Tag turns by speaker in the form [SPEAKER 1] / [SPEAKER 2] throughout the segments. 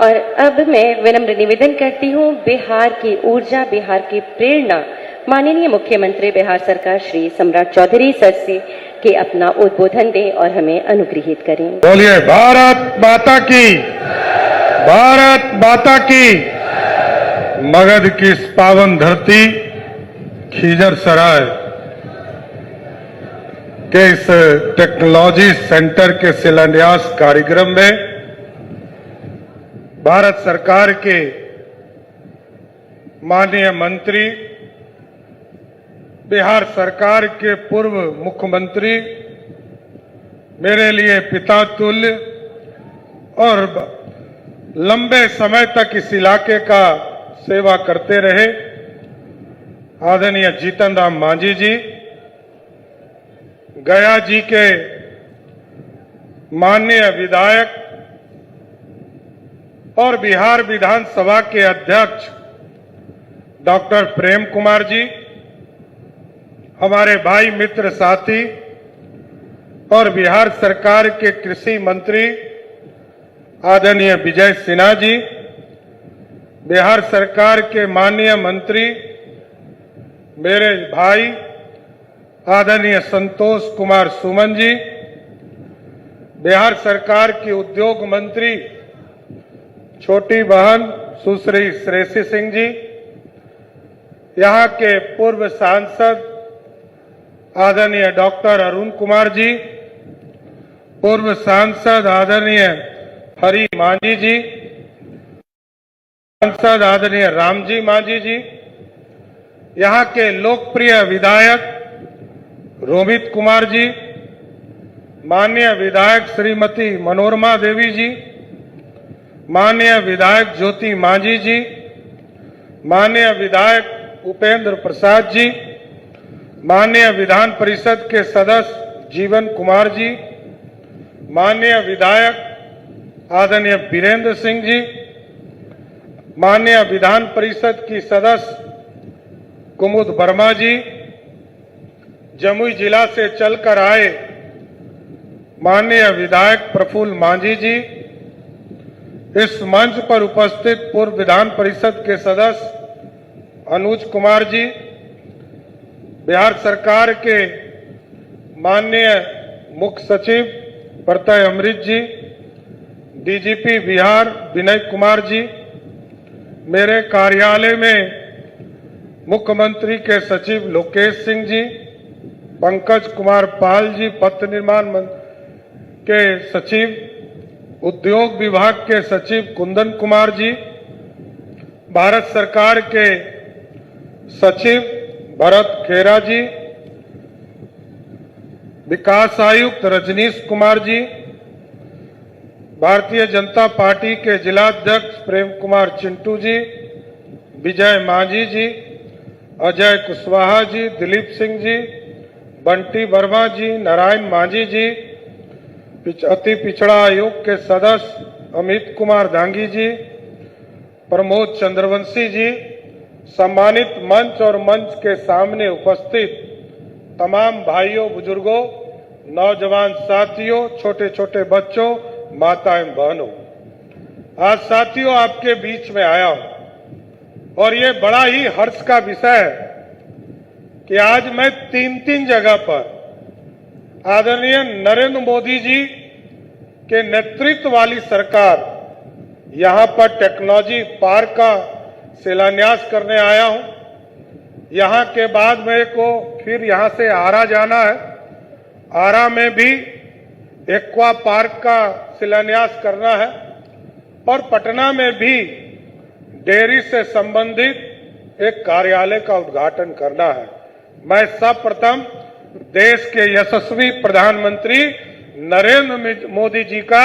[SPEAKER 1] और अब मैं विनम्र निवेदन करती हूँ बिहार की ऊर्जा, बिहार की प्रेरणा माननीय मुख्यमंत्री बिहार सरकार श्री सम्राट चौधरी सर से कि अपना उद्बोधन दें और हमें अनुग्रहित करें।
[SPEAKER 2] बोलिए भारत माता की, भारत माता की। मगध की इस पावन धरती खिजरसराय के इस टेक्नोलॉजी सेंटर के शिलान्यास कार्यक्रम में भारत सरकार के माननीय मंत्री, बिहार सरकार के पूर्व मुख्यमंत्री, मेरे लिए पिता तुल्य और लंबे समय तक इस इलाके का सेवा करते रहे आदरणीय जीतन राम मांझी जी, गया जी के माननीय विधायक और बिहार विधानसभा के अध्यक्ष डॉक्टर प्रेम कुमार जी, हमारे भाई मित्र साथी और बिहार सरकार के कृषि मंत्री आदरणीय विजय सिन्हा जी, बिहार सरकार के माननीय मंत्री मेरे भाई आदरणीय संतोष कुमार सुमन जी, बिहार सरकार की उद्योग मंत्री छोटी बहन सुश्री श्रेयसी सिंह जी, यहाँ के पूर्व सांसद आदरणीय डॉक्टर अरुण कुमार जी, पूर्व सांसद आदरणीय हरि मांझी जी, सांसद आदरणीय रामजी मांझी जी, यहाँ के लोकप्रिय विधायक रोमित कुमार जी, माननीय विधायक श्रीमती मनोरमा देवी जी, माननीय विधायक ज्योति मांझी जी, माननीय विधायक उपेंद्र प्रसाद जी, माननीय विधान परिषद के सदस्य जीवन कुमार जी, माननीय विधायक आदरणीय वीरेंद्र सिंह जी, माननीय विधान परिषद की सदस्य कुमुद वर्मा जी, जमुई जिला से चलकर आए माननीय विधायक प्रफुल्ल मांझी जी, इस मंच पर उपस्थित पूर्व विधान परिषद के सदस्य अनुज कुमार जी, बिहार सरकार के माननीय मुख्य सचिव प्रत्यय अमृत जी, डीजीपी बिहार विनय कुमार जी, मेरे कार्यालय में मुख्यमंत्री के सचिव लोकेश सिंह जी, पंकज कुमार पाल जी, पथ निर्माण के सचिव, उद्योग विभाग के सचिव कुंदन कुमार जी, भारत सरकार के सचिव भरत खेरा जी, विकास आयुक्त रजनीश कुमार जी, भारतीय जनता पार्टी के जिलाध्यक्ष प्रेम कुमार चिंटू जी, विजय मांझी जी, अजय कुशवाहा जी, दिलीप सिंह जी, बंटी वर्मा जी, नारायण मांझी जी, अति पिछड़ा आयोग के सदस्य अमित कुमार दांगी जी, प्रमोद चंद्रवंशी जी, सम्मानित मंच और मंच के सामने उपस्थित तमाम भाइयों, बुजुर्गों, नौजवान साथियों, छोटे छोटे बच्चों, माताएं बहनों, आज साथियों आपके बीच में आया हूं और ये बड़ा ही हर्ष का विषय है कि आज मैं तीन जगह पर आदरणीय नरेंद्र मोदी जी के नेतृत्व वाली सरकार यहां पर टेक्नोलॉजी पार्क का शिलान्यास करने आया हूं। यहां के बाद मेरे को फिर यहां से आरा जाना है, आरा में भी एक्वा पार्क का शिलान्यास करना है और पटना में भी डेयरी से संबंधित एक कार्यालय का उद्घाटन करना है। मैं सर्वप्रथम देश के यशस्वी प्रधानमंत्री नरेंद्र मोदी जी का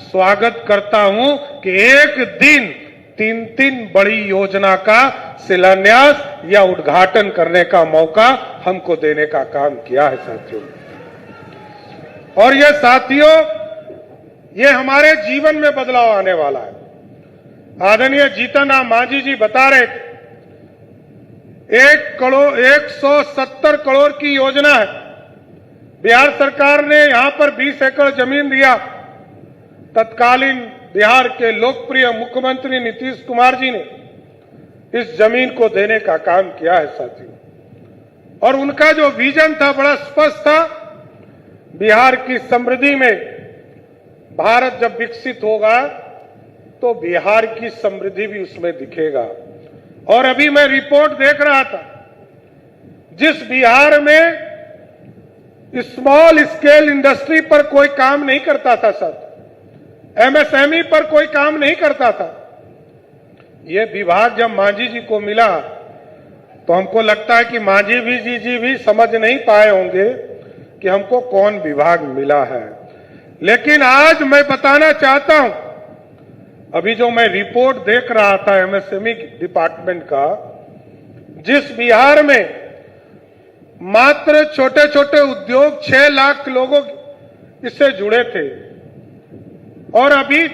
[SPEAKER 2] स्वागत करता हूं कि एक दिन तीन बड़ी योजना का शिलान्यास या उद्घाटन करने का मौका हमको देने का काम किया है साथियों। और ये साथियों, ये हमारे जीवन में बदलाव आने वाला है। आदरणीय जीतन राम मांझी जी बता रहे थे 170 करोड़ की योजना है। बिहार सरकार ने यहां पर 20 एकड़ जमीन दिया, तत्कालीन बिहार के लोकप्रिय मुख्यमंत्री नीतीश कुमार जी ने इस जमीन को देने का काम किया है साथियों। और उनका जो विजन था बड़ा स्पष्ट था, बिहार की समृद्धि में भारत जब विकसित होगा तो बिहार की समृद्धि भी उसमें दिखेगा। और अभी मैं रिपोर्ट देख रहा था, जिस बिहार में स्मॉल स्केल इंडस्ट्री पर कोई काम नहीं करता था सर, एमएसएमई पर कोई काम नहीं करता था, ये विभाग जब मांझी जी को मिला तो हमको लगता है कि मांझी जी भी समझ नहीं पाए होंगे कि हमको कौन विभाग मिला है। लेकिन आज मैं बताना चाहता हूं, अभी जो मैं रिपोर्ट देख रहा था एमएसएमई डिपार्टमेंट का, जिस बिहार में मात्र छोटे छोटे उद्योग 6 लाख लोगों इससे जुड़े थे, और अभी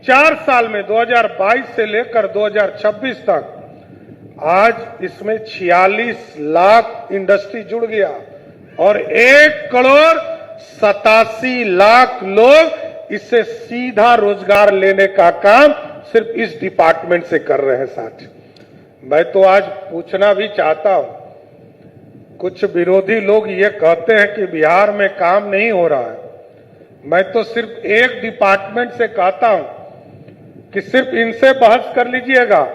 [SPEAKER 2] 4 साल में 2022 से लेकर 2026 तक आज इसमें 46 लाख इंडस्ट्री जुड़ गया और 1,87,00,000 लोग इससे सीधा रोजगार लेने का काम सिर्फ इस डिपार्टमेंट से कर रहे हैं साथियों। मैं तो आज पूछना भी चाहता हूं, कुछ विरोधी लोग ये कहते हैं कि बिहार में काम नहीं हो रहा है। मैं तो सिर्फ एक डिपार्टमेंट से कहता हूं कि सिर्फ इनसे बहस कर लीजिएगा।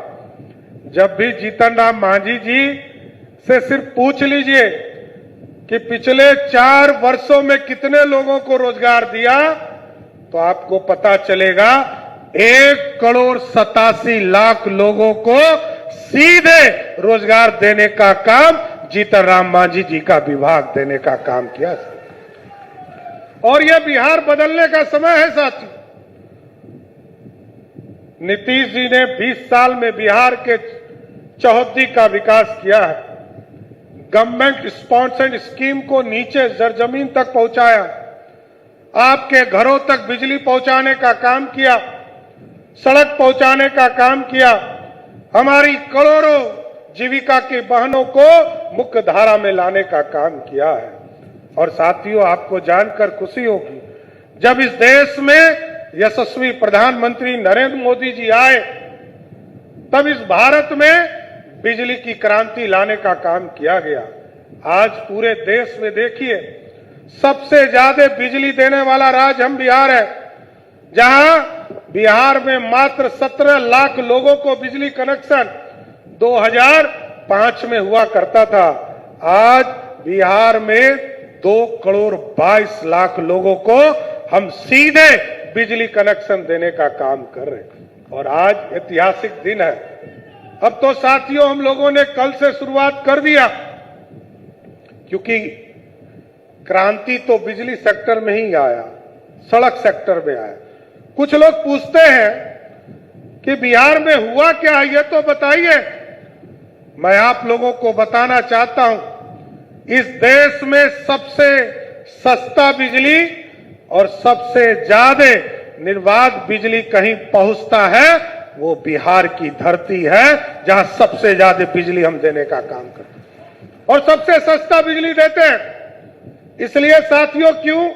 [SPEAKER 2] जब भी जीतन राम मांझी जी से सिर्फ पूछ लीजिए कि पिछले 4 वर्षों में कितने लोगों को रोजगार दिया, तो आपको पता चलेगा 1,87,00,000 लोगों को सीधे रोजगार देने का काम जीतन राम मांझी जी का विभाग देने का काम किया। और यह बिहार बदलने का समय है साथियों। नीतीश जी ने 20 साल में बिहार के चौहद्दी का विकास किया है। गवर्नमेंट स्पॉन्सर्ड स्कीम को नीचे जमीन तक पहुंचाया, आपके घरों तक बिजली पहुंचाने का काम किया, सड़क पहुंचाने का काम किया, हमारी करोड़ों जीविका की बहनों को मुख्य धारा में लाने का काम किया है। और साथियों, आपको जानकर खुशी होगी, जब इस देश में यशस्वी प्रधानमंत्री नरेंद्र मोदी जी आए, तब इस भारत में बिजली की क्रांति लाने का काम किया गया। आज पूरे देश में देखिए, सबसे ज्यादा बिजली देने वाला राज्य हम बिहार है, जहां बिहार में मात्र 17 लाख लोगों को बिजली कनेक्शन 2005 में हुआ करता था। आज बिहार में 2,22,00,000 लोगों को हम सीधे बिजली कनेक्शन देने का काम कर रहे हैं। और आज ऐतिहासिक दिन है। अब तो साथियों, हम लोगों ने कल से शुरुआत कर दिया, क्योंकि क्रांति तो बिजली सेक्टर में ही आया, सड़क सेक्टर में आया। कुछ लोग पूछते हैं कि बिहार में हुआ क्या, ये तो बताइए। मैं आप लोगों को बताना चाहता हूं, इस देश में सबसे सस्ता बिजली और सबसे ज्यादा निर्बाध बिजली कहीं पहुंचता है, वो बिहार की धरती है, जहां सबसे ज्यादा बिजली हम देने का काम करते हैं और सबसे सस्ता बिजली देते हैं। इसलिए साथियों, क्यों?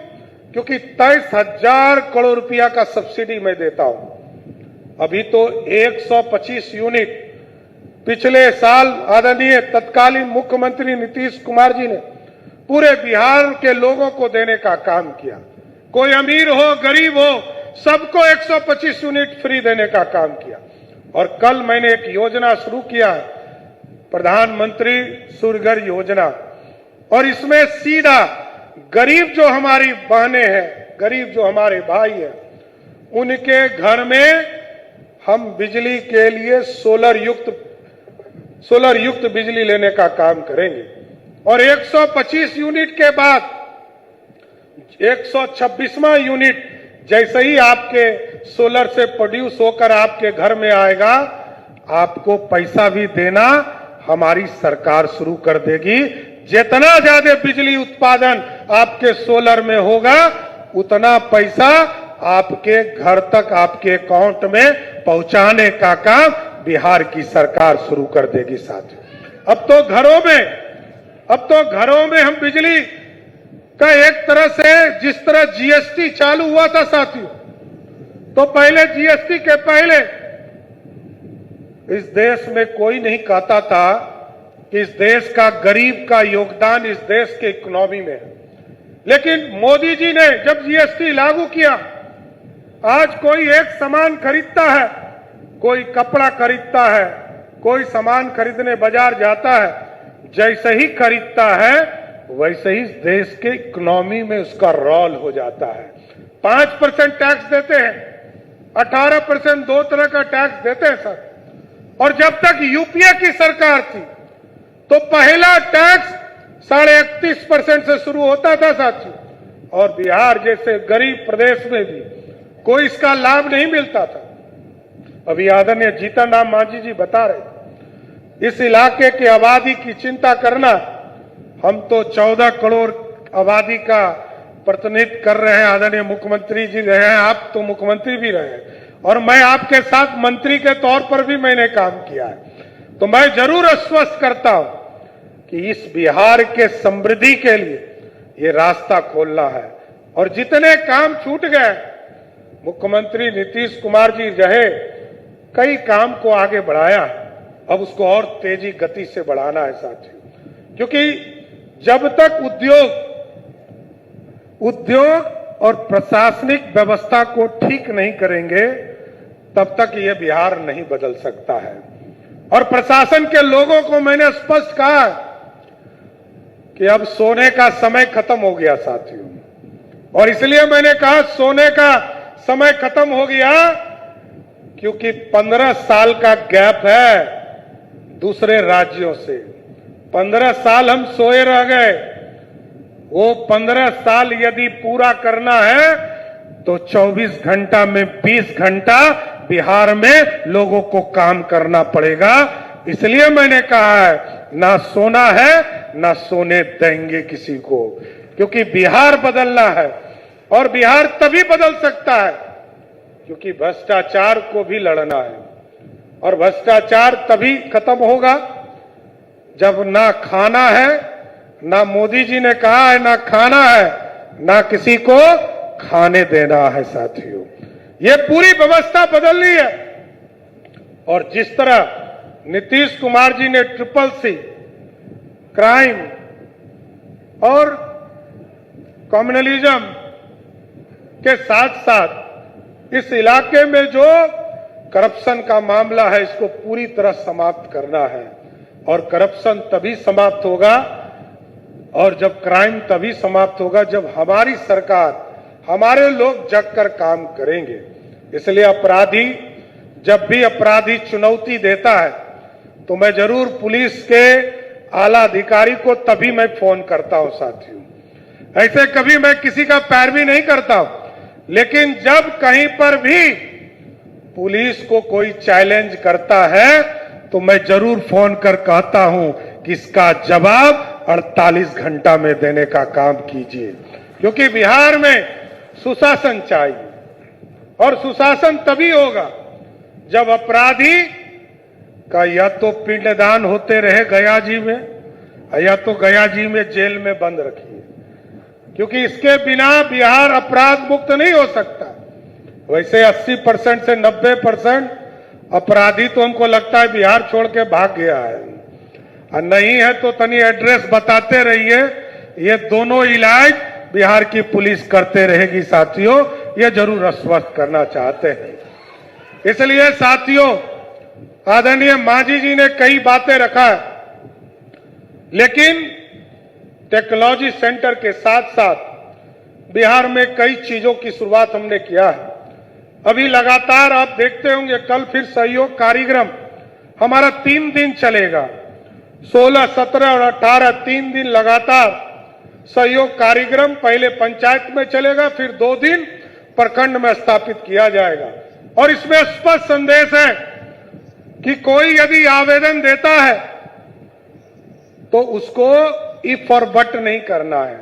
[SPEAKER 2] क्योंकि 23,000 करोड़ रुपया का सब्सिडी मैं देता हूं। अभी तो 125 यूनिट पिछले साल आदरणीय तत्कालीन मुख्यमंत्री नीतीश कुमार जी ने पूरे बिहार के लोगों को देने का काम किया। कोई अमीर हो गरीब हो, सबको 125 यूनिट फ्री देने का काम किया। और कल मैंने एक योजना शुरू किया है, प्रधानमंत्री सूर्यघर योजना, और इसमें सीधा गरीब जो हमारी बहनें हैं, गरीब जो हमारे भाई हैं, उनके घर में हम बिजली के लिए सोलर युक्त बिजली लेने का काम करेंगे। और 125 यूनिट के बाद 126वां यूनिट जैसे ही आपके सोलर से प्रोड्यूस होकर आपके घर में आएगा, आपको पैसा भी देना हमारी सरकार शुरू कर देगी। जितना ज्यादा बिजली उत्पादन आपके सोलर में होगा, उतना पैसा आपके घर तक, आपके अकाउंट में पहुंचाने का काम बिहार की सरकार शुरू कर देगी साथियों। अब तो घरों में हम बिजली का एक तरह से, जिस तरह जीएसटी चालू हुआ था साथियों, तो पहले जीएसटी के पहले इस देश में कोई नहीं कहता था कि इस देश का गरीब का योगदान इस देश के इकोनॉमी में है। लेकिन मोदी जी ने जब जीएसटी लागू किया, आज कोई एक सामान खरीदता है, कोई कपड़ा खरीदता है, कोई सामान खरीदने बाजार जाता है, जैसे ही खरीदता है वैसे ही देश के इकोनॉमी में उसका रोल हो जाता है। 5% टैक्स देते हैं, 18% दो तरह का टैक्स देते हैं सर। और जब तक यूपीए की सरकार थी तो पहला टैक्स 31.5% से शुरू होता था साथियों, और बिहार जैसे गरीब प्रदेश में भी कोई इसका लाभ नहीं मिलता था। अभी आदरणीय जीतन राम मांझी जी बता रहे, इस इलाके की आबादी की चिंता करना, हम तो 14 करोड़ आबादी का प्रतिनिधित्व कर रहे हैं। आदरणीय मुख्यमंत्री जी रहे हैं, आप तो मुख्यमंत्री भी रहे हैं, और मैं आपके साथ मंत्री के तौर पर भी मैंने काम किया है। तो मैं जरूर आश्वस्त करता हूं कि इस बिहार के समृद्धि के लिए ये रास्ता खोलना है। और जितने काम छूट गए, मुख्यमंत्री नीतीश कुमार जी रहे, कई काम को आगे बढ़ाया, अब उसको और तेजी गति से बढ़ाना है साथियों। क्योंकि जब तक उद्योग और प्रशासनिक व्यवस्था को ठीक नहीं करेंगे, तब तक ये बिहार नहीं बदल सकता है। और प्रशासन के लोगों को मैंने स्पष्ट कहा कि अब सोने का समय खत्म हो गया साथियों, और इसलिए मैंने कहा सोने का समय खत्म हो गया क्योंकि 15 साल का गैप है दूसरे राज्यों से। 15 साल हम सोए रह गए, वो 15 साल यदि पूरा करना है तो 24 घंटा में 20 घंटा बिहार में लोगों को काम करना पड़ेगा। इसलिए मैंने कहा है, ना सोना है ना सोने देंगे किसी को, क्योंकि बिहार बदलना है। और बिहार तभी बदल सकता है क्योंकि भ्रष्टाचार को भी लड़ना है, और भ्रष्टाचार तभी खत्म होगा जब ना खाना है, ना मोदी जी ने कहा है ना खाना है, ना किसी को खाने देना है साथियों। ये पूरी व्यवस्था बदलनी है। और जिस तरह नीतीश कुमार जी ने CCC, क्राइम और कम्युनलिज्म के साथ साथ इस इलाके में जो करप्शन का मामला है, इसको पूरी तरह समाप्त करना है। और करप्शन तभी समाप्त होगा और जब क्राइम तभी समाप्त होगा जब हमारी सरकार, हमारे लोग जगकर काम करेंगे। इसलिए अपराधी, जब भी अपराधी चुनौती देता है तो मैं जरूर पुलिस के आला अधिकारी को तभी मैं फोन करता हूं साथियों। ऐसे कभी मैं किसी का पैरवी नहीं करता हूं, लेकिन जब कहीं पर भी पुलिस को कोई चैलेंज करता है तो मैं जरूर फोन कर कहता हूं कि इसका जवाब 48 घंटा में देने का काम कीजिए, क्योंकि बिहार में सुशासन चाहिए। और सुशासन तभी होगा जब अपराधी का या तो पिंडदान होते रहे गया जी में, या तो गया जी में जेल में बंद रखिए, क्योंकि इसके बिना बिहार अपराध मुक्त नहीं हो सकता। वैसे 80% से 90% अपराधी तो हमको लगता है बिहार छोड़ के भाग गया है, और नहीं है तो तनी एड्रेस बताते रहिए। ये दोनों इलाज बिहार की पुलिस करते रहेगी साथियों, ये जरूर आश्वस्त करना चाहते हैं। इसलिए साथियों, आदरणीय मांझी जी ने कई बातें रखा है, लेकिन टेक्नोलॉजी सेंटर के साथ साथ बिहार में कई चीजों की शुरुआत हमने किया है। अभी लगातार आप देखते होंगे, कल फिर सहयोग कार्यक्रम हमारा 3 दिन चलेगा, 16, 17 और 18 3 दिन लगातार सहयोग कार्यक्रम पहले पंचायत में चलेगा, फिर 2 दिन प्रखंड में स्थापित किया जाएगा। और इसमें स्पष्ट संदेश है कि कोई यदि आवेदन देता है तो उसको इफ और बट नहीं करना है।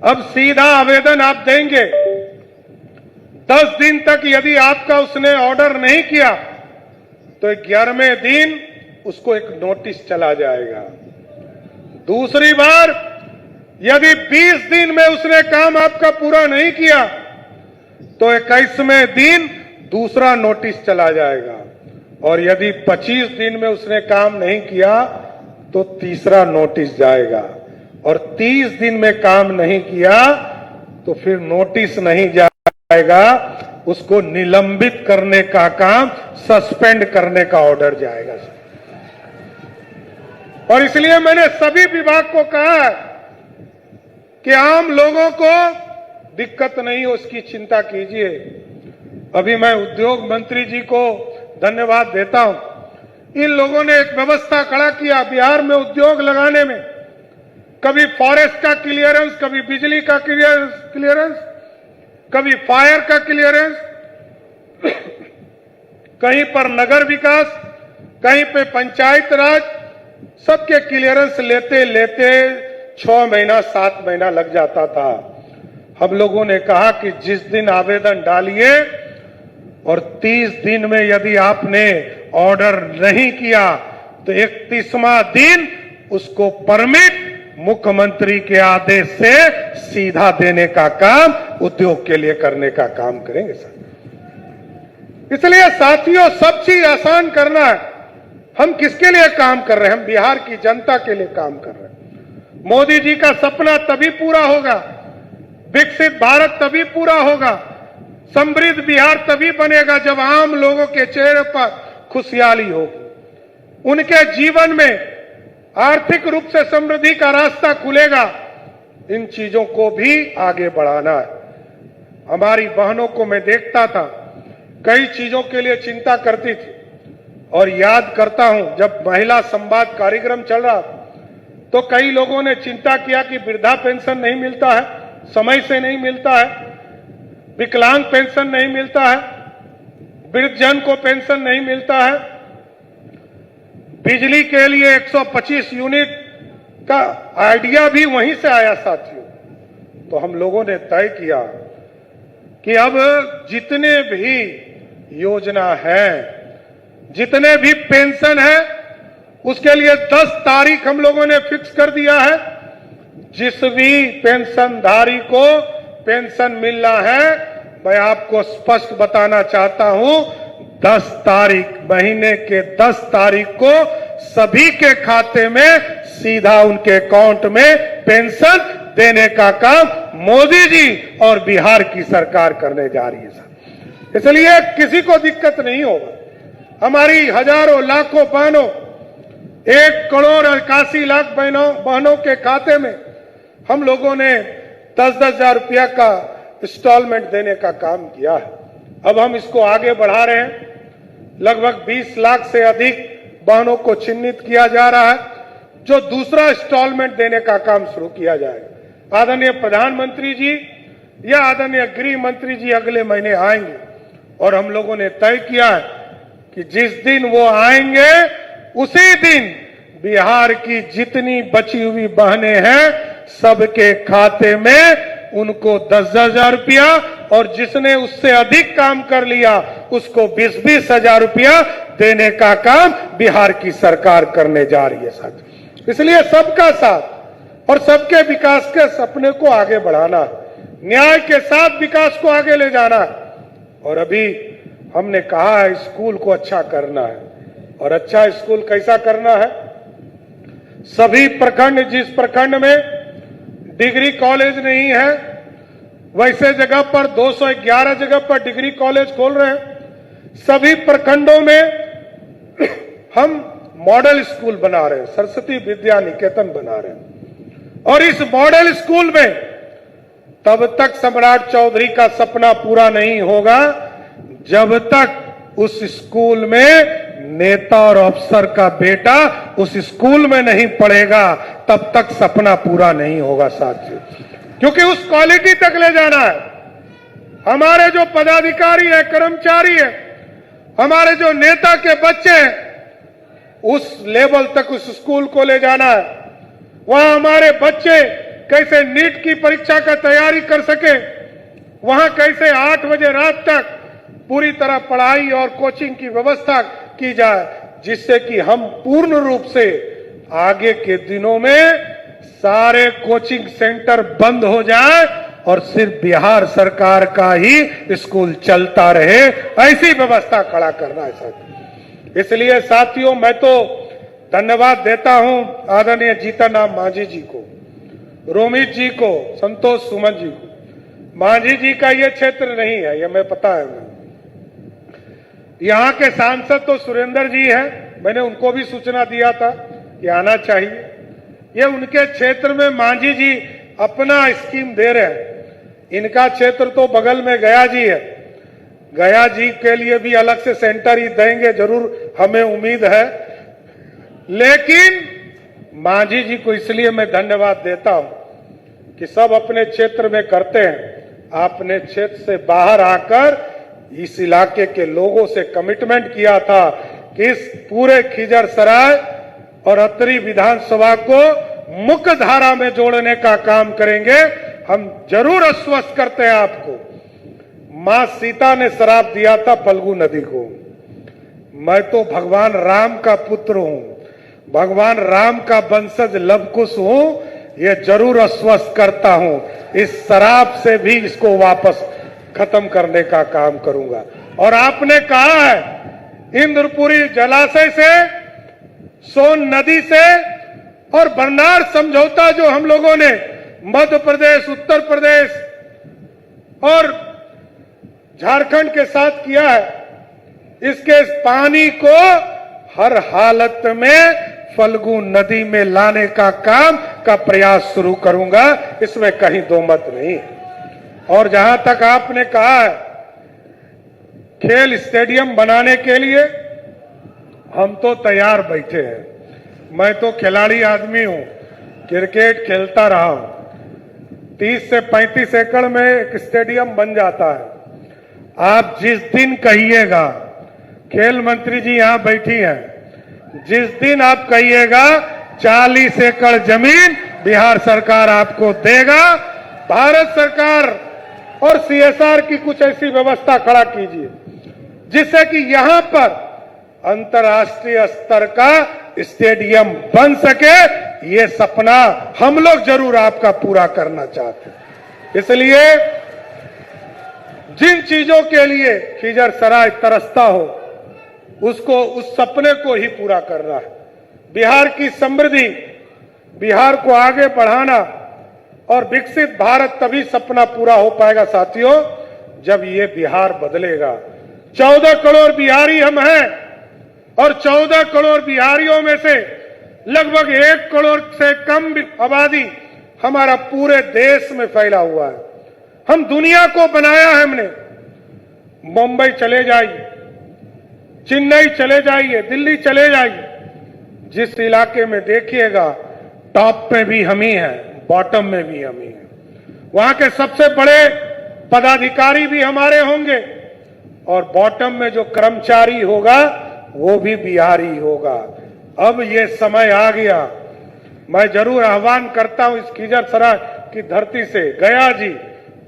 [SPEAKER 2] अब सीधा आवेदन आप देंगे, 10 दिन तक यदि आपका उसने ऑर्डर नहीं किया तो 11वें दिन उसको एक नोटिस चला जाएगा। दूसरी बार यदि 20 दिन में उसने काम आपका पूरा नहीं किया तो 21वें दिन दूसरा नोटिस चला जाएगा, और यदि 25 दिन में उसने काम नहीं किया तो तीसरा नोटिस जाएगा, और 30 दिन में काम नहीं किया तो फिर नोटिस नहीं जाएगा, उसको निलंबित करने का काम, सस्पेंड करने का ऑर्डर जाएगा। और इसलिए मैंने सभी विभाग को कहा है कि आम लोगों को दिक्कत नहीं हो, उसकी चिंता कीजिए। अभी मैं उद्योग मंत्री जी को धन्यवाद देता हूं। इन लोगों ने एक व्यवस्था खड़ा किया बिहार में उद्योग लगाने में। कभी फॉरेस्ट का क्लियरेंस, कभी बिजली का क्लियरेंस, कभी फायर का क्लियरेंस, कहीं पर नगर विकास, कहीं पे पंचायत राज, सबके क्लियरेंस लेते लेते 6 महीना 7 महीना लग जाता था। हम लोगों ने कहा कि जिस दिन आवेदन डालिए और 30 दिन में यदि आपने ऑर्डर नहीं किया तो 31वां दिन उसको परमिट मुख्यमंत्री के आदेश से सीधा देने का काम उद्योग के लिए करने का काम करेंगे सर। इसलिए साथियों, सब चीज आसान करना है। हम किसके लिए काम कर रहे हैं? हम बिहार की जनता के लिए काम कर रहे हैं। मोदी जी का सपना तभी पूरा होगा, विकसित भारत तभी पूरा होगा, समृद्ध बिहार तभी बनेगा जब आम लोगों के चेहरे पर खुशहाली होगी, उनके जीवन में आर्थिक रूप से समृद्धि का रास्ता खुलेगा। इन चीजों को भी आगे बढ़ाना है। हमारी बहनों को मैं देखता था, कई चीजों के लिए चिंता करती थी, और याद करता हूं जब महिला संवाद कार्यक्रम चल रहा तो कई लोगों ने चिंता किया कि वृद्धा पेंशन नहीं मिलता है, समय से नहीं मिलता है, विकलांग पेंशन नहीं मिलता है, वृद्धजन को पेंशन नहीं मिलता है, बिजली के लिए 125 यूनिट का आइडिया भी वहीं से आया साथियों। तो हम लोगों ने तय किया कि अब जितने भी योजना है, जितने भी पेंशन है, उसके लिए 10 तारीख हम लोगों ने फिक्स कर दिया है। जिस भी पेंशनधारी को पेंशन मिलना है, मैं आपको स्पष्ट बताना चाहता हूं, 10 तारीख, महीने के 10 तारीख को सभी के खाते में सीधा उनके अकाउंट में पेंशन देने का काम मोदी जी और बिहार की सरकार करने जा रही है सर। इसलिए किसी को दिक्कत नहीं होगा। हमारी हजारों लाखों बहनों, 1 करोड़ 81 लाख बहनों के खाते में हम लोगों ने 10-10 हजार रुपया का इंस्टॉलमेंट देने का काम किया है। अब हम इसको आगे बढ़ा रहे हैं। लगभग 20 लाख से अधिक बहनों को चिन्हित किया जा रहा है, जो दूसरा इंस्टॉलमेंट देने का काम शुरू किया जाएगा। आदरणीय प्रधानमंत्री जी या आदरणीय गृह मंत्री जी अगले महीने आएंगे, और हम लोगों ने तय किया है कि जिस दिन वो आएंगे उसी दिन बिहार की जितनी बची हुई बहनें हैं सबके खाते में उनको 10-10 हजार रुपया, और जिसने उससे अधिक काम कर लिया उसको 20-20 हजार रुपया देने का काम बिहार की सरकार करने जा रही है साथ। इसलिए सबका साथ और सबके विकास के सपने को आगे बढ़ाना, न्याय के साथ विकास को आगे ले जाना है। और अभी हमने कहा है स्कूल को अच्छा करना है, और अच्छा स्कूल कैसा करना है? सभी प्रखंड, जिस प्रखंड में डिग्री कॉलेज नहीं है वैसे जगह पर 211 जगह पर डिग्री कॉलेज खोल रहे हैं। सभी प्रखंडों में हम मॉडल स्कूल बना रहे हैं, सरस्वती विद्या निकेतन बना रहे हैं। और इस मॉडल स्कूल में तब तक सम्राट चौधरी का सपना पूरा नहीं होगा जब तक उस स्कूल में नेता और अफसर का बेटा उस स्कूल में नहीं पढ़ेगा, तब तक सपना पूरा नहीं होगा साथियों। क्योंकि उस क्वालिटी तक ले जाना है। हमारे जो पदाधिकारी है, कर्मचारी है, हमारे जो नेता के बच्चे हैं, उस लेवल तक उस स्कूल को ले जाना है। वहां हमारे बच्चे कैसे नीट की परीक्षा का तैयारी कर सके, वहां कैसे 8 बजे रात तक पूरी तरह पढ़ाई और कोचिंग की व्यवस्था की जाए, जिससे कि हम पूर्ण रूप से आगे के दिनों में सारे कोचिंग सेंटर बंद हो जाए और सिर्फ बिहार सरकार का ही स्कूल चलता रहे, ऐसी व्यवस्था खड़ा करना है साथियों। इसलिए साथियों मैं तो धन्यवाद देता हूं आदरणीय जीतन राम मांझी जी को, रोमित जी को, संतोष सुमन जी को। मांझी जी का ये क्षेत्र नहीं है, ये मैं पता है मैं। यहाँ के सांसद तो सुरेंद्र जी हैं, मैंने उनको भी सूचना दिया था कि आना चाहिए। ये उनके क्षेत्र में मांझी जी अपना स्कीम दे रहे हैं। इनका क्षेत्र तो बगल में गया जी है, गया जी के लिए भी अलग से सेंटर ही देंगे जरूर, हमें उम्मीद है। लेकिन मांझी जी को इसलिए मैं धन्यवाद देता हूं कि सब अपने क्षेत्र में करते हैं, आपने क्षेत्र से बाहर आकर इस इलाके के लोगों से कमिटमेंट किया था कि इस पूरे खिजरसराय और अतरी विधानसभा को मुख्य धारा में जोड़ने का काम करेंगे। हम जरूर आश्वस्त करते हैं आपको। मां सीता ने श्राप दिया था फल्गु नदी को। मैं तो भगवान राम का पुत्र हूं, भगवान राम का वंशज लवकुश हूं, ये जरूर आश्वस्त करता हूं, इस श्राप से भी इसको वापस खत्म करने का काम करूंगा। और आपने कहा है इंद्रपुरी जलाशय से, सोन नदी से और बरनार समझौता जो हम लोगों ने मध्य प्रदेश, उत्तर प्रदेश और झारखंड के साथ किया है, इसके पानी को हर हालत में फल्गु नदी में लाने का काम का प्रयास शुरू करूंगा, इसमें कहीं दो मत नहीं। और जहां तक आपने कहा है खेल स्टेडियम बनाने के लिए, हम तो तैयार बैठे हैं। मैं तो खिलाड़ी आदमी हूं, क्रिकेट खेलता रहा हूं। 30 से 35 एकड़ में एक स्टेडियम बन जाता है। आप जिस दिन कहिएगा, खेल मंत्री जी यहां बैठी हैं, जिस दिन आप कहिएगा 40 एकड़ जमीन बिहार सरकार आपको देगा। भारत सरकार और सीएसआर की कुछ ऐसी व्यवस्था खड़ा कीजिए जिससे कि यहां पर अंतर्राष्ट्रीय स्तर का स्टेडियम बन सके। ये सपना हम लोग जरूर आपका पूरा करना चाहते हैं। इसलिए जिन चीजों के लिए खिजरसराय तरसता हो, उसको, उस सपने को ही पूरा करना है। बिहार की समृद्धि, बिहार को आगे बढ़ाना और विकसित भारत तभी सपना पूरा हो पाएगा साथियों जब ये बिहार बदलेगा। 14 करोड़ बिहारी हम हैं और 14 करोड़ बिहारियों में से लगभग 1 करोड़ से कम आबादी हमारा पूरे देश में फैला हुआ है। हम दुनिया को बनाया है हमने। मुंबई चले जाइए, चेन्नई चले जाइए, दिल्ली चले जाइए, जिस इलाके में देखिएगा टॉप पे भी हम ही हैं, बॉटम में भी हम ही हैं। वहां के सबसे बड़े पदाधिकारी भी हमारे होंगे और बॉटम में जो कर्मचारी होगा वो भी बिहारी होगा। अब ये समय आ गया। मैं जरूर आह्वान करता हूं इस खिजरसराय की धरती से, गया जी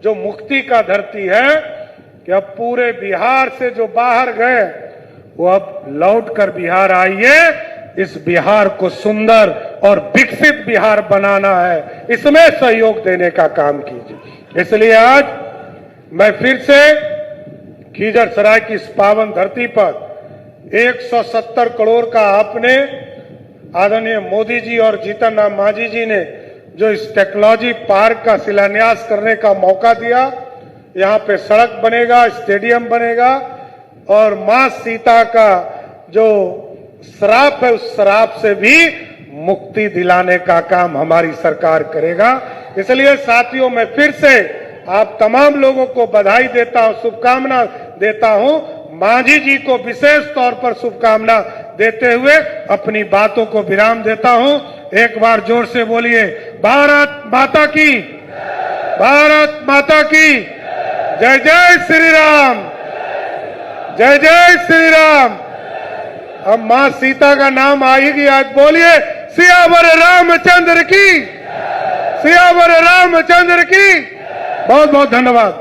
[SPEAKER 2] जो मुक्ति का धरती है, कि अब पूरे बिहार से जो बाहर गए वो अब लौट कर बिहार आइए। इस बिहार को सुंदर और विकसित बिहार बनाना है, इसमें सहयोग देने का काम कीजिए। इसलिए आज मैं फिर से खिजरसराय की इस पावन धरती पर 170 करोड़ का आपने आदरणीय मोदी जी और जीतन राम मांझी जी ने जो इस टेक्नोलॉजी पार्क का शिलान्यास करने का मौका दिया, यहाँ पे सड़क बनेगा, स्टेडियम बनेगा और मां सीता का जो श्राप है उस श्राप से भी मुक्ति दिलाने का काम हमारी सरकार करेगा। इसलिए साथियों मैं फिर से आप तमाम लोगों को बधाई देता हूं, शुभकामना देता हूं। मांझी जी को विशेष तौर पर शुभकामना देते हुए अपनी बातों को विराम देता हूं। एक बार जोर से बोलिए, भारत माता की, भारत माता की जय। जय श्री राम, जय जय श्री राम। अब मां सीता का नाम आएगी, आज बोलिए सियावर रामचंद्र की, सियावर रामचंद्र की। बहुत बहुत धन्यवाद।